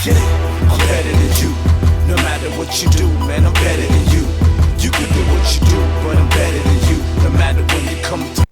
Get it? I'm better than you. No matter what you do, man, I'm better than you. You can do what you do, but I'm better than you. No matter when you come to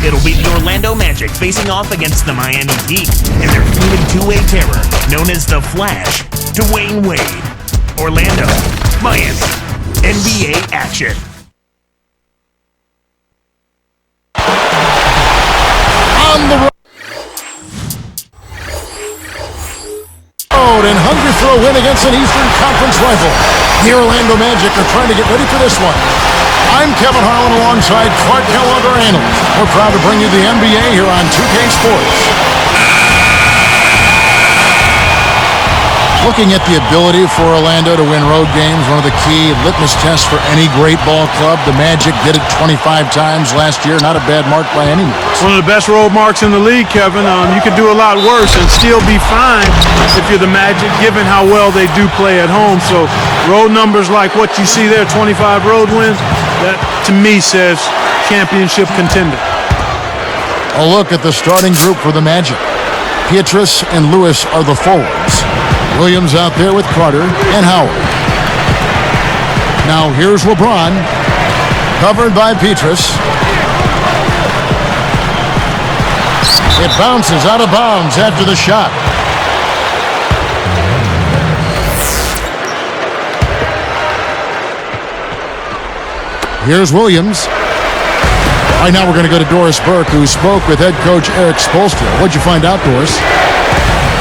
It'll be the Orlando Magic facing off against the Miami Heat and their fuming two-way terror known as the Flash, Dwayne Wade. Orlando, Miami, NBA action. On the road and hungry for a win against an Eastern Conference rival. The Orlando Magic are trying to get ready for this one. I'm Kevin Harlan alongside Clark Kellogg, our analyst. We're proud to bring you the NBA here on 2K Sports. Looking at the ability for Orlando to win road games, one of the key litmus tests for any great ball club. The Magic did it 25 times last year. Not a bad mark by any means. One of the best road marks in the league, Kevin. You could do a lot worse and still be fine if you're the Magic, given how well they do play at home. So road numbers like what you see there, 25 road wins, that to me says championship contender. A look at the starting group for the Magic. Pietrus and Lewis are the forwards. Williams out there with Carter and Howard. Now here's LeBron, covered by Pietrus. It bounces out of bounds after the shot. Here's Williams. Right now we're going to go to Doris Burke, who spoke with head coach Eric Spoelstra. What'd you find out, Doris?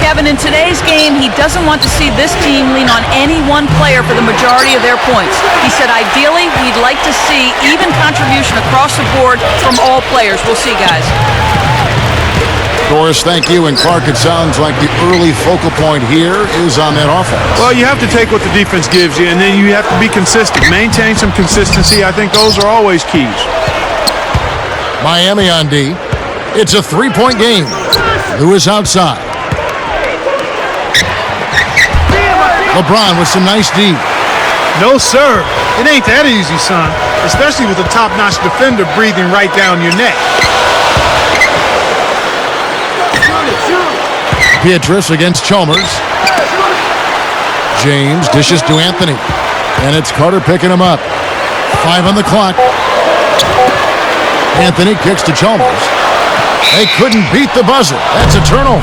Kevin, in today's game, he doesn't want to see this team lean on any one player for the majority of their points. He said ideally he'd like to see even contribution across the board from all players. We'll see, guys. Doris, thank you. And Clark, it sounds like the early focal point here is on that offense. Well, you have to take what the defense gives you, and then you have to be consistent. Maintain some consistency. I think those are always keys. Miami on D. It's a three-point game. Lewis outside. LeBron with some nice D. No, sir. It ain't that easy, son. Especially with a top-notch defender breathing right down your neck. Pietrus against Chalmers. James dishes to Anthony. And it's Carter picking him up. 5 on the clock. Anthony kicks to Chalmers. They couldn't beat the buzzer. That's a turnover.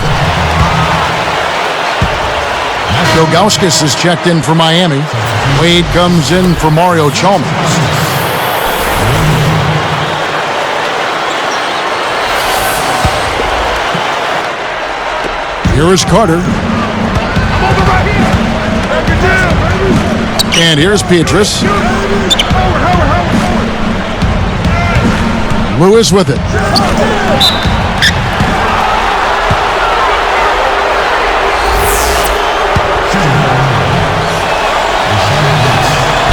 Ilgauskas is checked in for Miami. Wade comes in for Mario Chalmers. Here is Carter. And here's Pietrus. Lewis with it.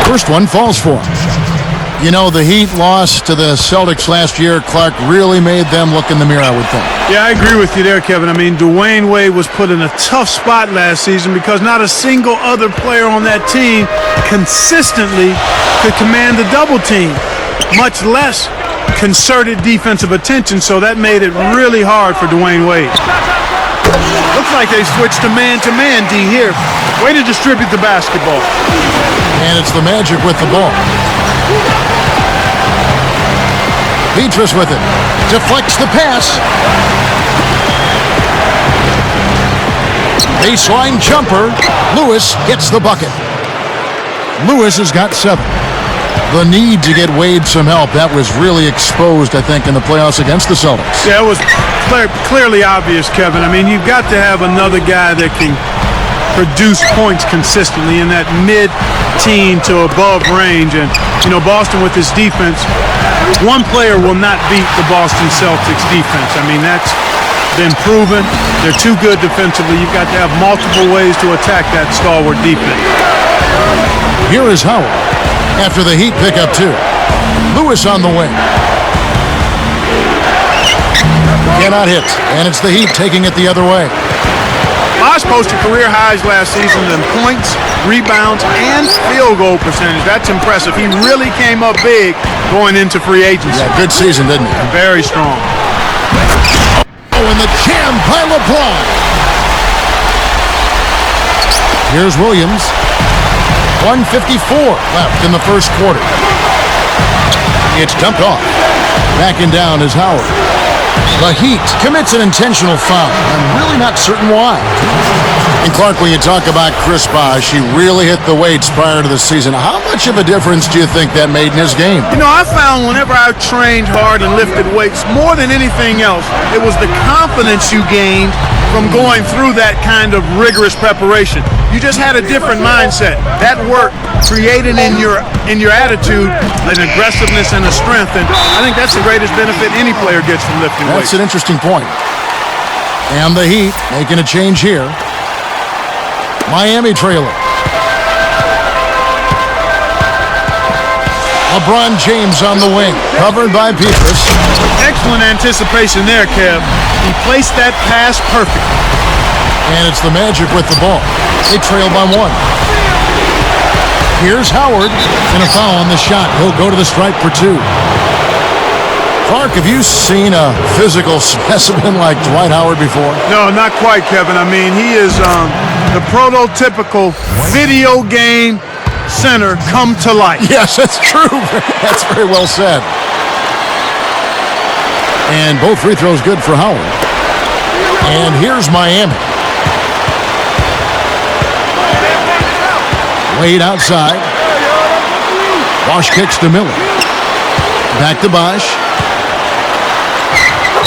First one falls for him. You know, the Heat loss to the Celtics last year, Clark, really made them look in the mirror, I would think. Yeah, I agree with you there, Kevin. I mean, Dwayne Wade was put in a tough spot last season because not a single other player on that team consistently could command the double team, much less concerted defensive attention, so that made it really hard for Dwayne Wade. Looks like they switched to man-to-man D here. Way to distribute the basketball. And it's the Magic with the ball. Pietrus with it. Deflects the pass. Baseline jumper. Lewis gets the bucket. Lewis has got 7. The need to get Wade some help, that was really exposed, I think, in the playoffs against the Celtics. Yeah, it was clearly obvious, Kevin. I mean, you've got to have another guy that can produce points consistently in that mid-teen to above range. And, you know, Boston with this defense, one player will not beat the Boston Celtics defense. I mean, that's been proven. They're too good defensively. You've got to have multiple ways to attack that stalwart defense. Here is Howard. After the Heat pick up 2. Lewis on the wing. Cannot hit, and it's the Heat taking it the other way. Bosh posted career highs last season in points, rebounds, and field goal percentage. That's impressive. He really came up big going into free agency. Yeah, good season, didn't he? Very strong. Oh, and the jam by LeBron. Here's Williams. 1:54 left in the first quarter. It's dumped off. Backing down is Howard. The Heat commits an intentional foul. I'm really not certain why. And Clark, when you talk about Chris Bosh, he really hit the weights prior to the season. How much of a difference do you think that made in his game? You know, I found whenever I trained hard and lifted weights, more than anything else, it was the confidence you gained from going through that kind of rigorous preparation. You just had a different mindset. That work created in your attitude an aggressiveness and a strength, and I think that's the greatest benefit any player gets from lifting weights. That's an interesting point. And the Heat making a change here. Miami trailer. LeBron James on the wing, covered by Petrus. Excellent anticipation there, Kev. He placed that pass perfectly. And it's the Magic with the ball. They trail by 1. Here's Howard, and a foul on the shot. He'll go to the stripe for 2. Clark, have you seen a physical specimen like Dwight Howard before? No, not quite, Kevin. I mean, he is the prototypical video game center come to life. Yes, that's true. That's very well said. And both free throws good for Howard. And here's Miami. Wade outside. Bosh kicks to Miller. Back to Bosh.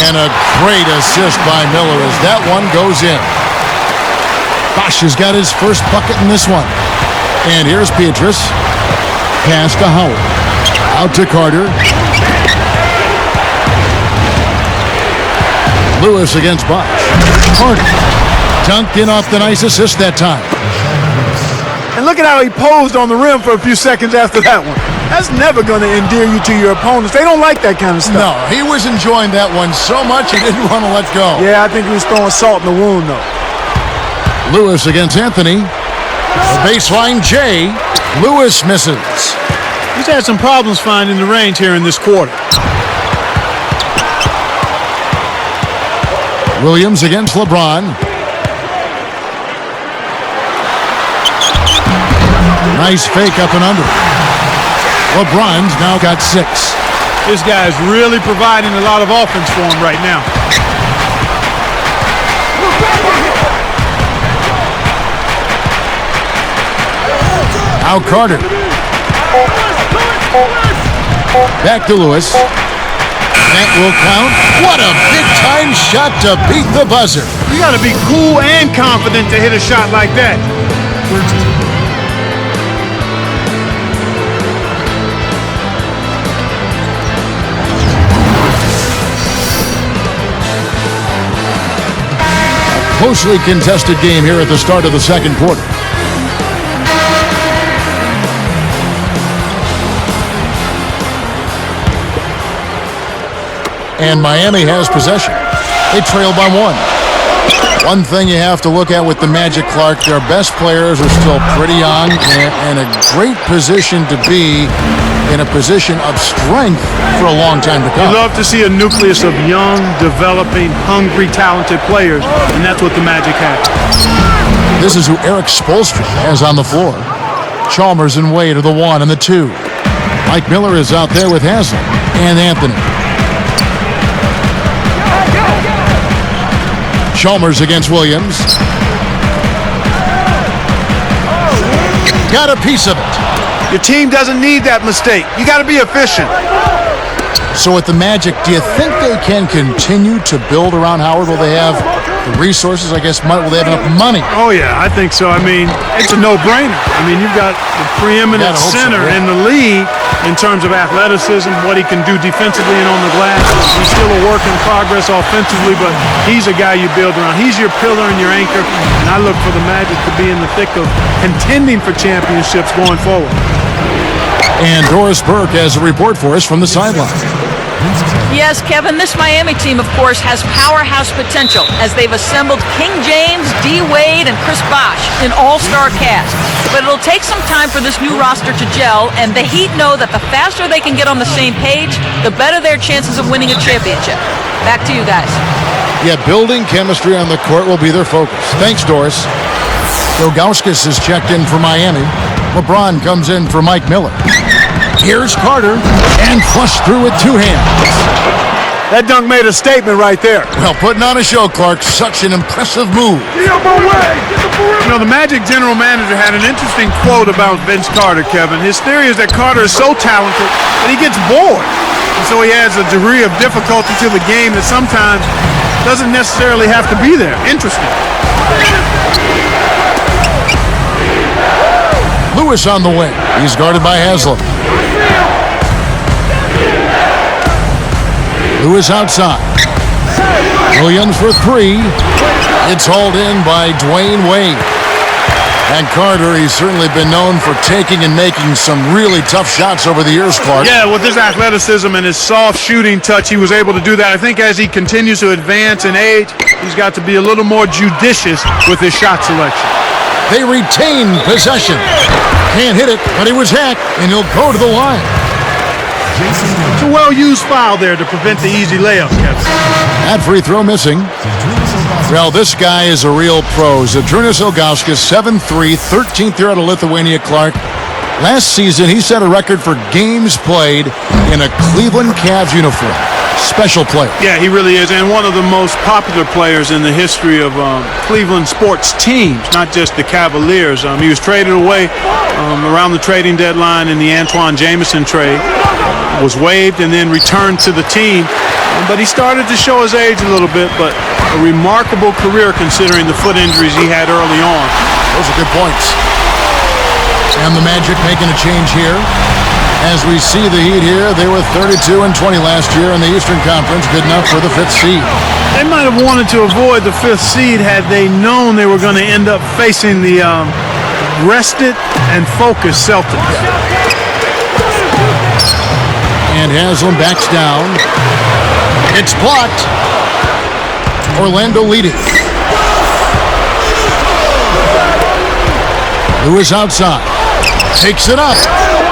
And a great assist by Miller as that one goes in. Bosh has got his first bucket in this one. And here's Petrus. Pass to Howard. Out to Carter. Lewis against Bosh. Carter dunked in off the nice assist that time. And look at how he posed on the rim for a few seconds after that one. That's never going to endear you to your opponents. They don't like that kind of stuff. No, he was enjoying that one so much he didn't want to let go. Yeah, I think he was throwing salt in the wound, though. Lewis against Anthony. The baseline J. Lewis misses. He's had some problems finding the range here in this quarter. Williams against LeBron. Nice fake up and under. LeBron's now got 6. This guy's really providing a lot of offense for him right now. Now Carter. Back to Lewis. That will count. What a big-time shot to beat the buzzer. You got to be cool and confident to hit a shot like that. Closely contested game here at the start of the second quarter. And Miami has possession. They trail by 1. One thing you have to look at with the Magic, Clark, their best players are still pretty young and a great position to be in a position of strength for a long time to come. You love to see a nucleus of young, developing, hungry, talented players, and that's what the Magic have. This is who Eric Spoelstra has on the floor. Chalmers and Wade are the 1 and the 2. Mike Miller is out there with Haslem and Anthony. Chalmers against Williams. Got a piece of it. Your team doesn't need that mistake. You got to be efficient. So with the Magic, do you think they can continue to build around Howard? Will they have The resources, I guess, will they have enough money? Oh, yeah, I think so. I mean, it's a no-brainer. I mean, you've got the preeminent center in the league in terms of athleticism, what he can do defensively and on the glass. He's still a work in progress offensively, but he's a guy you build around. He's your pillar and your anchor, and I look for the Magic to be in the thick of contending for championships going forward. And Doris Burke has a report for us from the sideline. Yes, Kevin, this Miami team, of course, has powerhouse potential as they've assembled King James, D. Wade, and Chris Bosh, an all-star cast. But it'll take some time for this new roster to gel, and the Heat know that the faster they can get on the same page, the better their chances of winning a championship. Back to you guys. Yeah, building chemistry on the court will be their focus. Thanks, Doris. Ilgauskas is checked in for Miami. LeBron comes in for Mike Miller. Here's Carter, and flushed through with two hands. That dunk made a statement right there. Well, putting on a show, Clark. Such an impressive move. You know, the Magic general manager had an interesting quote about Vince Carter, Kevin. His theory is that Carter is so talented that he gets bored. And so he adds a degree of difficulty to the game that sometimes doesn't necessarily have to be there. Interesting. Lewis on the wing. He's guarded by Haslam. Lewis outside. Williams for three. It's hauled in by Dwayne Wade. And Carter, he's certainly been known for taking and making some really tough shots over the years, Clark. Yeah, with his athleticism and his soft shooting touch, he was able to do that. I think as he continues to advance in age, he's got to be a little more judicious with his shot selection. They retain possession. Can't hit it, but he was hacked, and he'll go to the line. It's a well-used foul there to prevent the easy layup, Kevin. That free throw missing. Well, this guy is a real pro. Zydrunas Ilgauskas, 7'3", 13th year out of Lithuania, Clark. Last season, he set a record for games played in a Cleveland Cavs uniform. Special player. Yeah, he really is, and one of the most popular players in the history of Cleveland sports teams, not just the Cavaliers. He was traded away around the trading deadline in the Antoine Jameson trade, was waived and then returned to the team. But he started to show his age a little bit, but a remarkable career considering the foot injuries he had early on. Those are good points. And the Magic making a change here. As we see the Heat here, they were 32-20 last year in the Eastern Conference, good enough for the 5th seed. They might have wanted to avoid the 5th seed had they known they were going to end up facing the rested and focused Celtics. And Haslam backs down. It's blocked. Orlando leading. Lewis outside. Takes it up.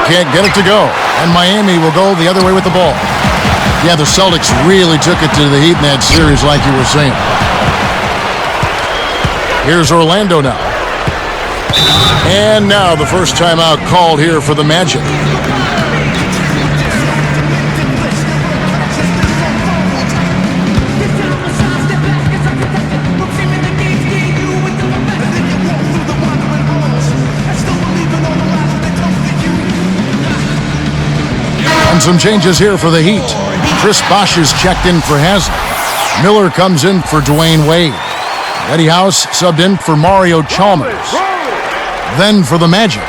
Can't get it to go. And Miami will go the other way with the ball. Yeah, the Celtics really took it to the Heat in that series like you were saying. Here's Orlando now. And now the first timeout called here for the Magic. And some changes here for the Heat. Chris Bosh is checked in for Haslam. Miller comes in for Dwayne Wade. Eddie House subbed in for Mario Chalmers. Then for the Magic,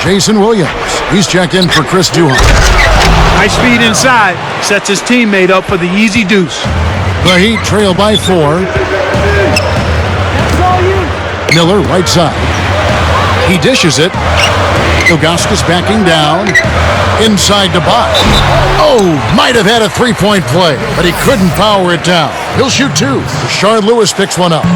Jason Williams. He's checked in for Chris Duhon. High speed inside, sets his teammate up for the easy deuce. The Heat trail by 4. Miller right side. He dishes it. Ilgauskas backing down. Inside to Bosh. Oh, might have had a three-point play, but he couldn't power it down. He'll shoot 2. Rashard Lewis picks one up.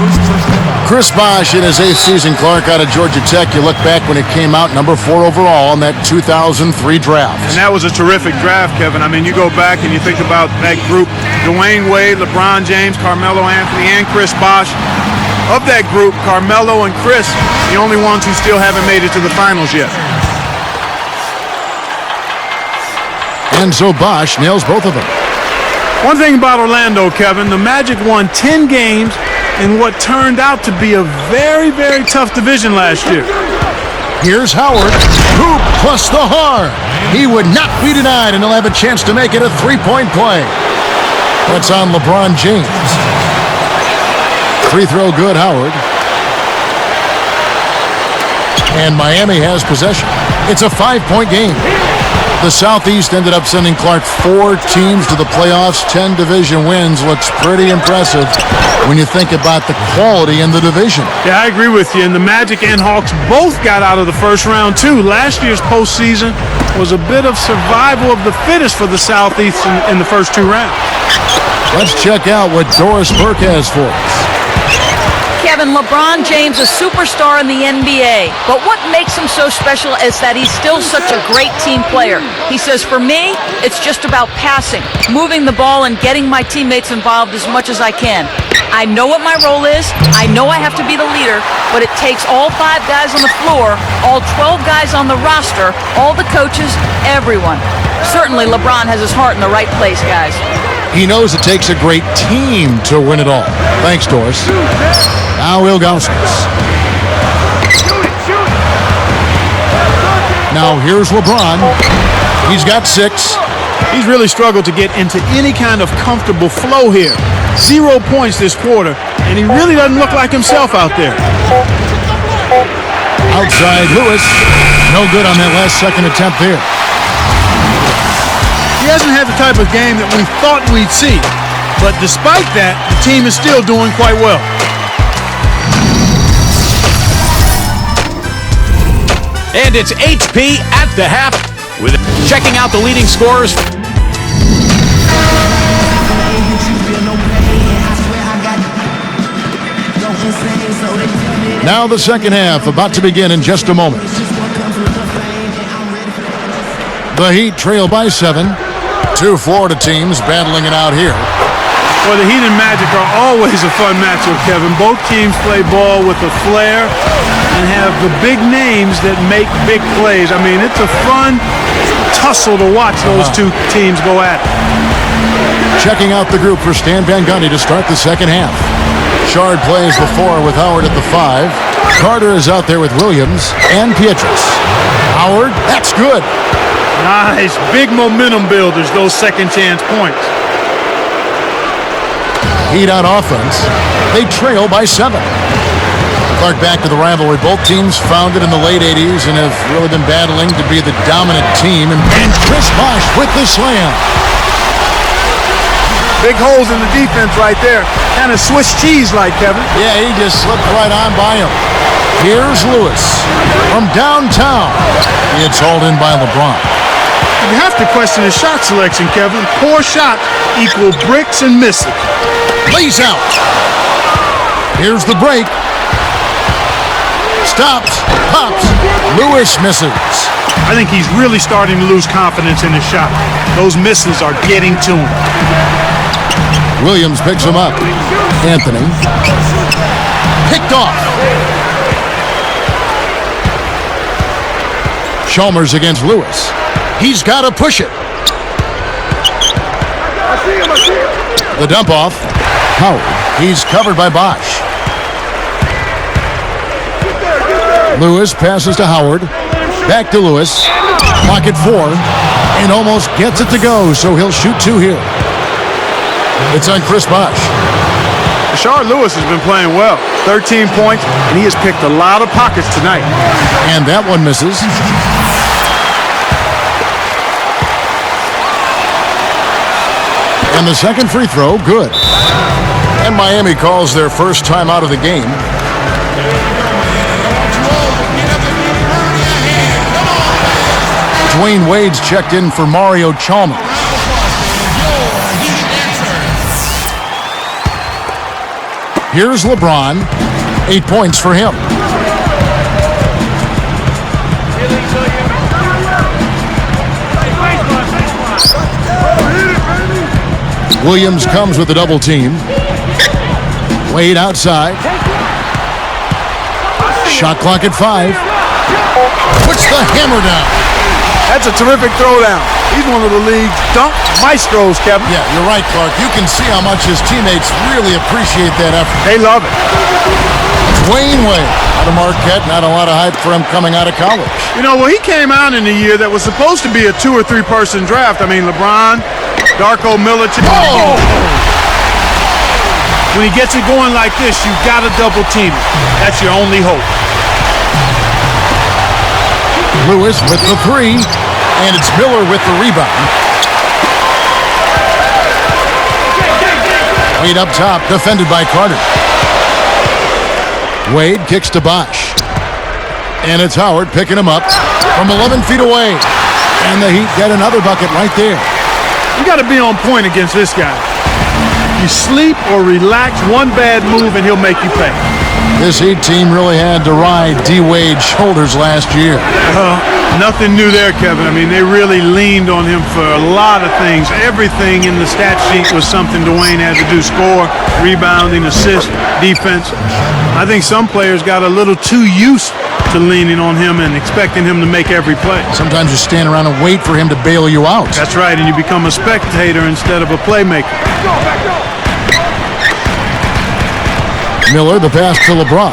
Chris Bosh in his 8th season, Clark, out of Georgia Tech. You look back when it came out, number 4 overall in that 2003 draft. And that was a terrific draft, Kevin. I mean, you go back and you think about that group, Dwayne Wade, LeBron James, Carmelo Anthony, and Chris Bosh. Of that group, Carmelo and Chris, the only ones who still haven't made it to the finals yet. And so Bosh nails both of them. One thing about Orlando, Kevin, the Magic won 10 games in what turned out to be a very, very tough division last year. Here's Howard. Hoop plus the hard. He would not be denied, and he'll have a chance to make it a three-point play. That's on LeBron James. Free throw good, Howard. And Miami has possession. It's a 5-point game. The Southeast ended up sending Clark 4 teams to the playoffs. 10 division wins. Looks pretty impressive when you think about the quality in the division. Yeah, I agree with you. And the Magic and Hawks both got out of the first round, too. Last year's postseason was a bit of survival of the fittest for the Southeast in the first 2 rounds. Let's check out what Doris Burke has for us. Kevin, LeBron James, a superstar in the NBA. But what makes him so special is that he's still such a great team player. He says, for me, it's just about passing, moving the ball, and getting my teammates involved as much as I can. I know what my role is. I know I have to be the leader, but it takes all 5 guys on the floor, all 12 guys on the roster, all the coaches, everyone. Certainly, LeBron has his heart in the right place, guys. He knows it takes a great team to win it all. Thanks, Doris. Now Ilgauskas. Now here's LeBron. He's got 6. He's really struggled to get into any kind of comfortable flow here. 0 points this quarter, and he really doesn't look like himself out there. Outside Lewis. No good on that last second attempt there. He hasn't had the type of game that we thought we'd see, but despite that, the team is still doing quite well. And it's HP at the half, with checking out the leading scorers. Now the second half about to begin in just a moment. The Heat trail by 7. 2 Florida teams battling it out here. Well, the Heat and Magic are always a fun matchup, Kevin. Both teams play ball with a flair and have the big names that make big plays. I mean, it's a fun tussle to watch those 2 teams go at it. Checking out the group for Stan Van Gundy to start the second half. Rashard plays the 4 with Howard at the 5. Carter is out there with Williams and Pietrus. Howard, that's good. Nice, big momentum builders, those second chance points. Heat on offense. They trail by 7. Clark back to the rivalry. Both teams founded in the late 80s and have really been battling to be the dominant team. And Chris Bosh with the slam. Big holes in the defense right there. Kind of Swiss cheese-like, Kevin. Yeah, he just slipped right on by him. Here's Lewis from downtown. It's hauled in by LeBron. You have to question his shot selection, Kevin. Poor shot equal bricks and misses. Lays out. Here's the break. Stops. Pops. Lewis misses. I think he's really starting to lose confidence in his shot. Those misses are getting to him. Williams picks him up. Anthony. Picked off. Chalmers against Lewis. He's got to push it. The dump off. Howard. He's covered by Bosh. Lewis passes to Howard. Back to Lewis. Pocket 4. And almost gets it to go, so he'll shoot 2 here. It's on Chris Bosh. Rashard Lewis has been playing well. 13 points, and he has picked a lot of pockets tonight. And that one misses. And the second free throw, good. And Miami calls their first time out of the game. Dwayne Wade's checked in for Mario Chalmers. Here's LeBron. 8 points for him. Williams comes with the double team. Wade outside. Shot clock at 5. Puts the hammer down. That's a terrific throwdown. He's one of the league's dunk maestros, Kevin. Yeah, you're right, Clark. You can see how much his teammates really appreciate that effort. They love it. Dwayne Wade out of Marquette. Not a lot of hype for him coming out of college. You know, well, he came out in a year that was supposed to be a 2 or 3 person draft. I mean, LeBron, Darko Milicic. Oh! When he gets it going like this, you've got to double team it. That's your only hope. Lewis with the three, and it's Miller with the rebound. Wade up top, defended by Carter. Wade kicks to Bosch. And it's Howard picking him up from 11 feet away. And the Heat get another bucket right there. You got to be on point against this guy. You sleep or relax one bad move and he'll make you pay. This Heat team really had to ride D. Wade's shoulders last year. Nothing new there, Kevin. I mean, they really leaned on him for a lot of things. Everything in the stat sheet was something Dwayne had to do: score, rebounding, assist, defense. I think some players got a little too used to leaning on him and expecting him to make every play. Sometimes you stand around and wait for him to bail you out. That's right, and you become a spectator instead of a playmaker. Miller, the pass to LeBron.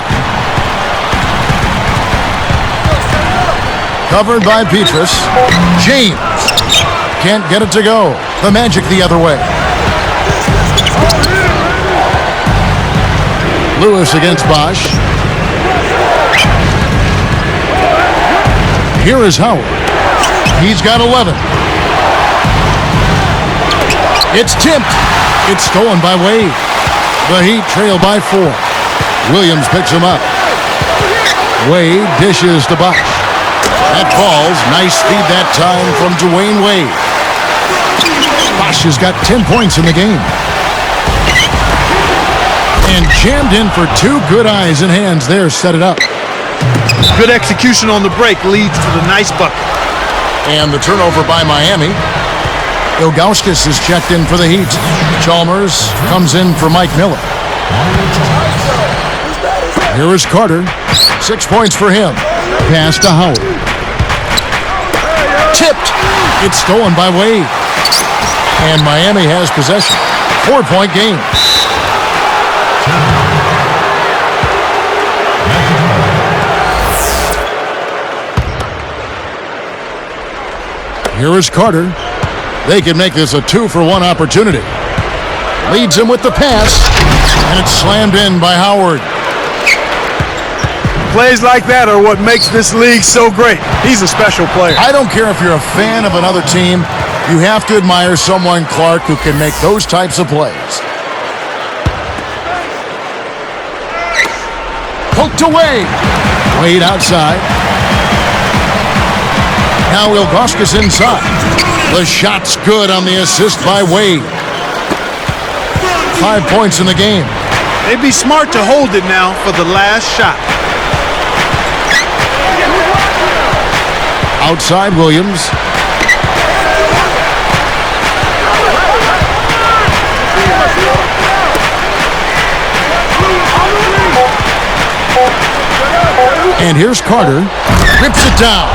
Covered by Petrus. James can't get it to go. The Magic the other way. Lewis against Bosch. Here is Howard. He's got 11. It's tipped. It's stolen by Wade. The Heat trail by 4. Williams picks him up. Wade dishes to Bosch. That falls. Nice feed that time from Dwayne Wade. Bosch has got 10 points in the game. And jammed in for 2 good eyes and hands there. Set it up. Good execution on the break leads to the nice bucket. And the turnover by Miami. Ilgauskas is checked in for the Heat. Chalmers comes in for Mike Miller. Here is Carter. 6 points for him. Pass to Howard. Tipped. It's stolen by Wade. And Miami has possession. 4-point game. Here is Carter. They can make this a 2-for-1 opportunity. Leads him with the pass. And it's slammed in by Howard. Plays like that are what makes this league so great. He's a special player. I don't care if you're a fan of another team. You have to admire someone, Clark, who can make those types of plays. Poked away. Wade outside. Now Ilgauskas inside. The shot's good on the assist by Wade. 5 points in the game. They'd be smart to hold it now for the last shot. Outside Williams. And here's Carter. Rips it down.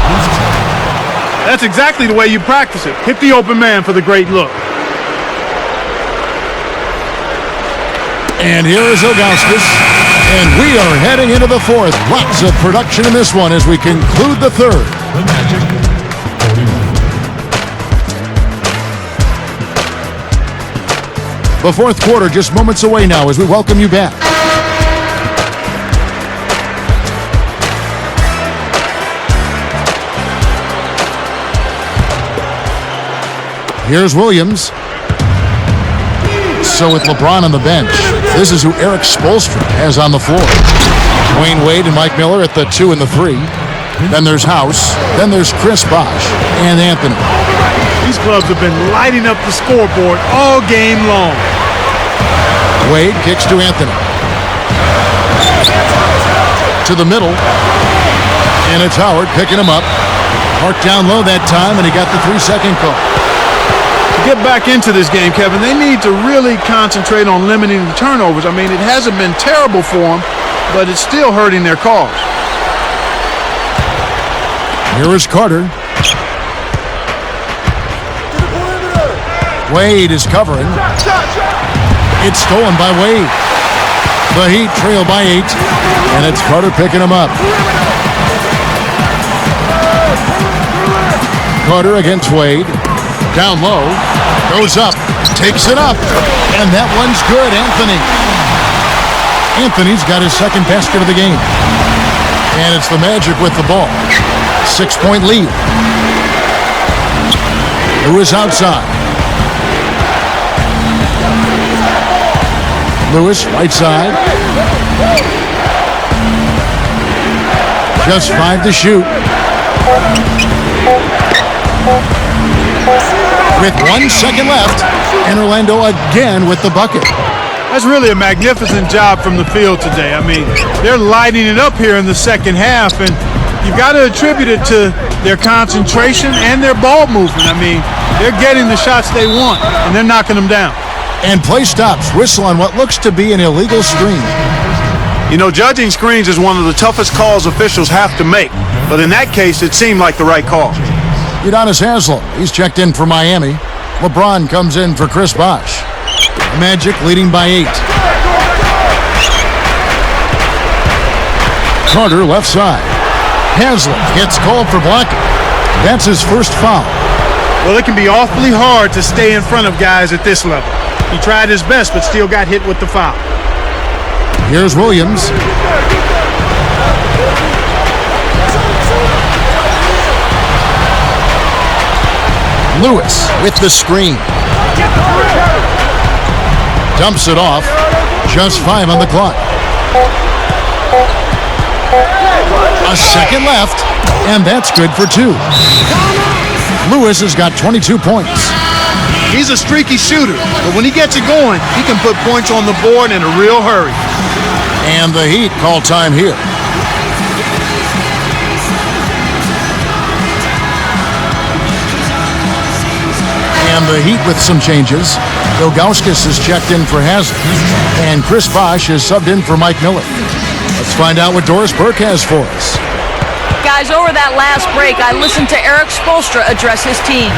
That's exactly the way you practice it. Hit the open man for the great look. And here is Ilgauskas. And we are heading into the 4th. Lots of production in this one as we conclude the 3rd. The Magic 41. The 4th quarter just moments away now as we welcome you back. Here's Williams. So with LeBron on the bench, this is who Eric Spoelstra has on the floor. Dwayne Wade and Mike Miller at the 2 and the 3. Then there's House. Then there's Chris Bosh and Anthony. These clubs have been lighting up the scoreboard all game long. Wade kicks to Anthony. To the middle. And it's Howard picking him up. Marked down low that time, and he got the 3-second call. To get back into this game, Kevin, they need to really concentrate on limiting the turnovers. I mean, it hasn't been terrible for them, but it's still hurting their cause. Here is Carter. Wade is covering. It's stolen by Wade. The Heat trail by 8, and it's Carter picking him up. Carter against Wade. Down low. Goes up. Takes it up. And that one's good, Anthony. Anthony's got his second basket of the game. And it's the Magic with the ball. 6-point lead. Lewis outside. Lewis, right side. Just 5 to shoot. With 1 second left, and Orlando again with the bucket. That's really a magnificent job from the field today. I mean, they're lighting it up here in the second half, and you've got to attribute it to their concentration and their ball movement. I mean, they're getting the shots they want, and they're knocking them down. And play stops. Whistle on what looks to be an illegal screen. You know, judging screens is one of the toughest calls officials have to make, but in that case, it seemed like the right call. Udonis Haslem, he's checked in for Miami. LeBron comes in for Chris Bosh. Magic leading by 8. Carter left side. Haslem gets called for blocking. That's his first foul. Well, it can be awfully hard to stay in front of guys at this level. He tried his best, but still got hit with the foul. Here's Williams. Lewis with the screen. Dumps it off. Just 5 on the clock. A second left, and that's good for 2. Lewis has got 22 points. He's a streaky shooter, but when he gets it going, he can put points on the board in a real hurry. And the Heat call time here. And the Heat with some changes. Ilgauskas is checked in for Haslem, and Chris Bosh is subbed in for Mike Miller. Let's find out what Doris Burke has for us. Guys, over that last break, I listened to Eric Spoelstra address his team.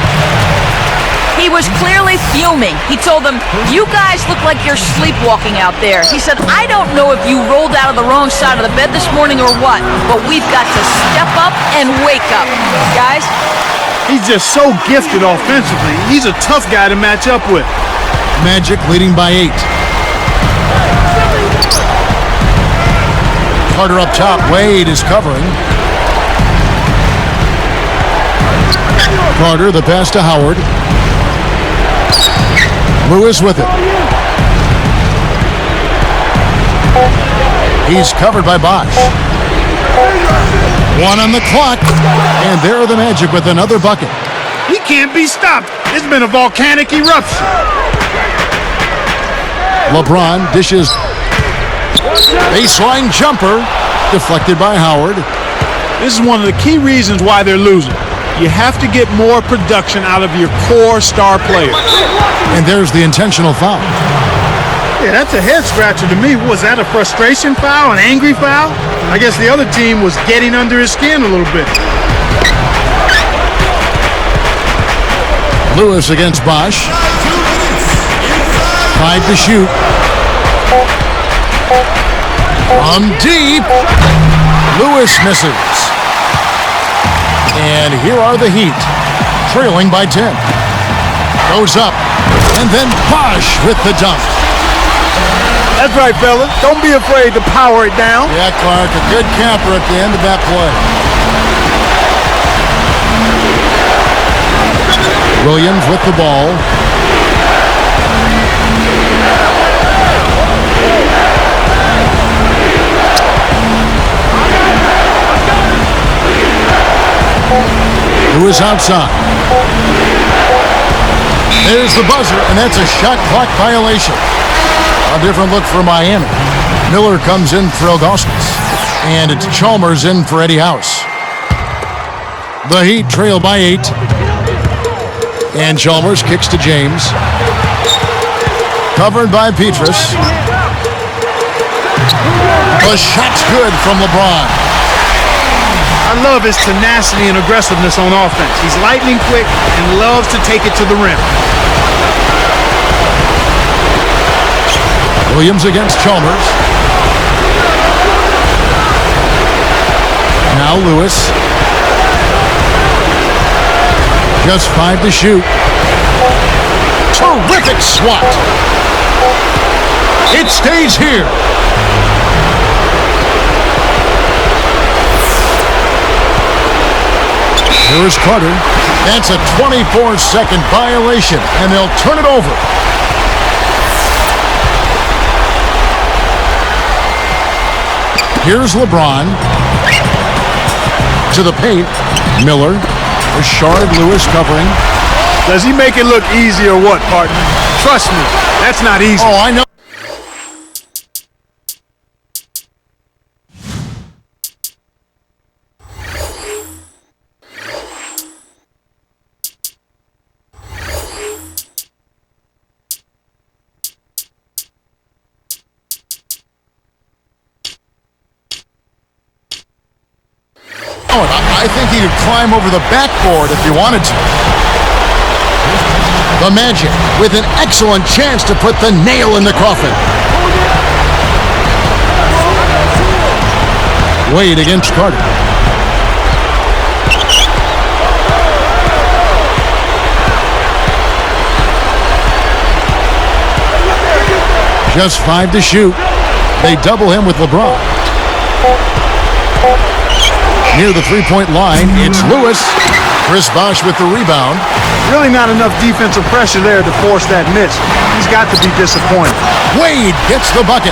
He was clearly fuming. He told them, "You guys look like you're sleepwalking out there." He said, "I don't know if you rolled out of the wrong side of the bed this morning or what, but we've got to step up and wake up." Guys? He's just so gifted offensively. He's a tough guy to match up with. Magic leading by 8. Carter up top. Wade is covering. Carter, the pass to Howard. Lewis with it. He's covered by Bosh. 1 on the clock, and there are the Magic with another bucket. He can't be stopped. It's been a volcanic eruption. LeBron dishes. Baseline jumper, deflected by Howard. This is one of the key reasons why they're losing. You have to get more production out of your core star players. And there's the intentional foul. Yeah, that's a head scratcher to me. Was that a frustration foul, an angry foul? I guess the other team was getting under his skin a little bit. Lewis against Bosh. 5 to shoot. From deep. Lewis misses. And here are the Heat, trailing by 10. Goes up, and then Bosh with the dunk. That's right, fella. Don't be afraid to power it down. Yeah, Clark, a good capper at the end of that play. Williams with the ball. Lewis outside. There's the buzzer, and that's a shot clock violation. A different look for Miami. Miller comes in for Ilgauskas, and it's Chalmers in for Eddie House. The Heat trail by 8. And Chalmers kicks to James. Covered by Petrus. The shot's good from LeBron. I love his tenacity and aggressiveness on offense. He's lightning quick and loves to take it to the rim. Williams against Chalmers. Now Lewis. Just 5 to shoot. Terrific swat. It stays here. Here's Carter. That's a 24-second violation, and they'll turn it over. Here's LeBron. To the paint. Miller. Rashard Lewis covering. Does he make it look easy or what, partner? Trust me, that's not easy. Oh, I know. I think he could climb over the backboard if he wanted to. The Magic with an excellent chance to put the nail in the coffin. Wade against Carter. Just 5 to shoot. They double him with LeBron. Near the three-point line, it's Lewis. Chris Bosh with the rebound. Really not enough defensive pressure there to force that miss. He's got to be disappointed. Wade gets the bucket.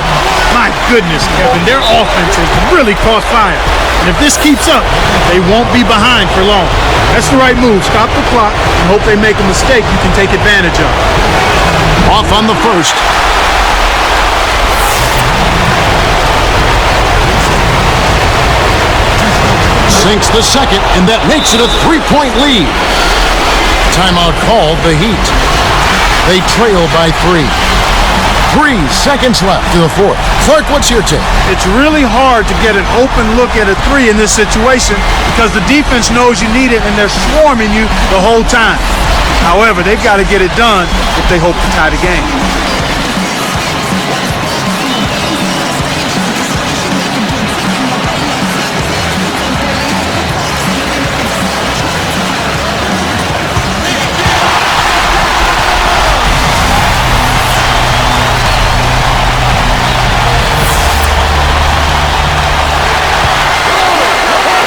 My goodness, Kevin, their offense has really caught fire. And if this keeps up, they won't be behind for long. That's the right move. Stop the clock and hope they make a mistake you can take advantage of. Off on the first. Sinks the second, and that makes it a 3-point lead. Timeout called the Heat. They trail by 3. 3 seconds left in the fourth. Clark, what's your take? It's really hard to get an open look at a 3 in this situation because the defense knows you need it and they're swarming you the whole time. However, they've got to get it done if they hope to tie the game.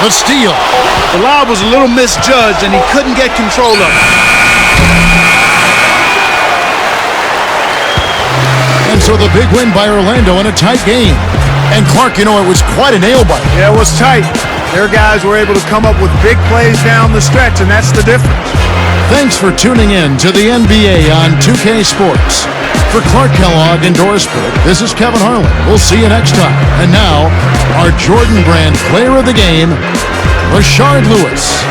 The steal. The lob was a little misjudged and he couldn't get control of it. And so the big win by Orlando in a tight game. And Clark, you know, it was quite a nail-biter. Yeah, it was tight. Their guys were able to come up with big plays down the stretch, and that's the difference. Thanks for tuning in to the NBA on 2K Sports. For Clark Kellogg and Doris Burke, this is Kevin Harlan. We'll see you next time. And now, our Jordan Brand player of the game, Rashard Lewis.